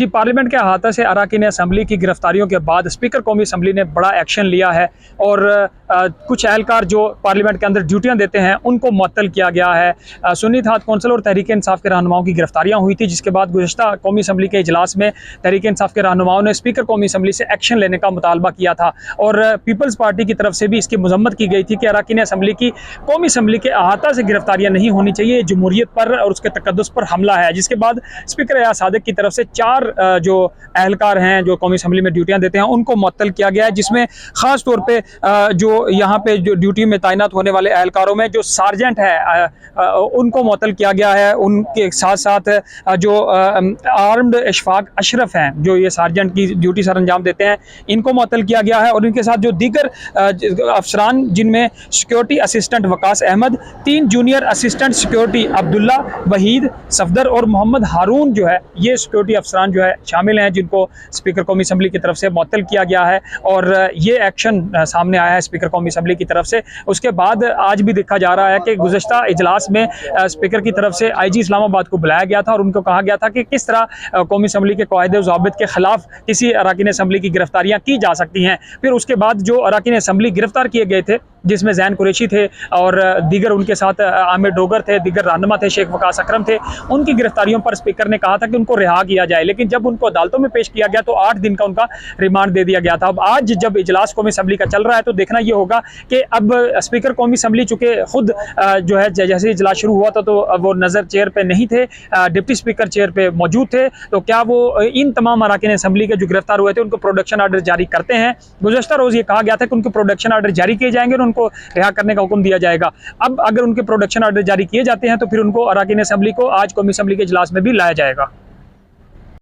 जी, parliament के अहाते से अरकान असम्बली की गिरफ्तारियों के बाद स्पीकर कौमी असम्बली ने बड़ा एक्शन लिया है और कुछ एहलकार जो पार्लियामेंट के अंदर ड्यूटियां देते हैं उनको मुअत्तल किया गया है। सुन्नी इत्तेहाद कौंसिल और तहरीक इंसाफ के रहनुमाओं की गिरफ्तारियां हुई थी, जिसके बाद गुज़श्ता कौमी असम्बली के इजलास में तहरीक इंसाफ के रहनुमाओं ने स्पीकर कौमी असम्बली से एक्शन लेने का मुतालबा किया था और पीपल्स पार्टी की तरफ से भी इसकी मजम्मत की गई थी कि अरकान असम्बली की कौमी असम्बली के अहाता से गिरफ्तारियां नहीं होनी चाहिए, जमहूरियत पर और उसके तकद्दुस पर हमला है। जिसके बाद स्पीकर एयाज सादिक की तरफ से 4 जो एहलकार हैं जो कौमी असम्बली में ड्यूटियां देते हैं उनको मुअत्तल किया गया है, जिसमें ख़ास तौर पे जो यहाँ पे जो ड्यूटी में तैनात होने वाले एहलकारों में जो सार्जेंट है उनको मुअत्तल किया गया है। उनके साथ साथ जो आर्म्ड इशफाक अशरफ हैं जो ये सार्जेंट की ड्यूटी सर अंजाम देते हैं इनको मुअत्तल किया गया है और इनके साथ जो दीगर अफसरान जिनमें security assistant Waqas Ahmed, 3 junior assistant security Abdullah, Waheed, Safdar और मोहम्मद हारून जो है ये सिक्योरिटी अफसरान जो है शामिल हैं जिनको स्पीकर कौमी असम्बली की तरफ से मुअत्तल किया गया है और ये एक्शन सामने आया है स्पीकर कौमी असम्बली की तरफ से। उसके बाद आज भी देखा जा रहा है कि गुज़श्ता इजलास में स्पीकर की तरफ से IG इस्लामाबाद को बुलाया गया था और उनको कहा गया था कि किस तरह कौमी असम्बली के क़वाइद व ज़ाबित के खिलाफ किसी अरकान असम्बली की गिरफ्तारियाँ की जा सकती हैं। फिर उसके बाद जो अरकान असम्बली गिरफ्तार किए गए थे जिसमें ज़ैन कुरैशी थे और दीगर उनके साथ आमिर डोगर थे, दीगर रहनुमा थे, शेख वकास अकरम थे, उनकी गिरफ्तारियों पर स्पीकर ने कहा था कि उनको रिहा किया जाए, लेकिन जब उनको अदालतों में पेश किया गया तो 8 दिन का उनका रिमांड दे दिया गया था। अब आज जब इजलास कौमी असम्बली का चल रहा है तो देखना ये होगा कि अब स्पीकर कौमी असम्बली चूँकि खुद जो है जैसे इजलास शुरू हुआ था तो वो नज़र चेयर पर नहीं थे, डिप्टी स्पीकर चेयर पर मौजूद थे, तो क्या वो इन तमाम अरकान असम्बली के जो गिरफ्तार हुए थे उनको प्रोडक्शन आर्डर जारी करते हैं। गुज़श्ता रोज़ ये कहा गया था कि उनको प्रोडक्शन आर्डर जारी किए जाएंगे और उनको रिहा करने का हुक्म दिया जाएगा। अब अगर उनके प्रोडक्शन आर्डर जारी किए जाते हैं तो फिर उनको अरकान असम्बली को आज कौमी असम्बली के इजलास में भी लाया जाएगा।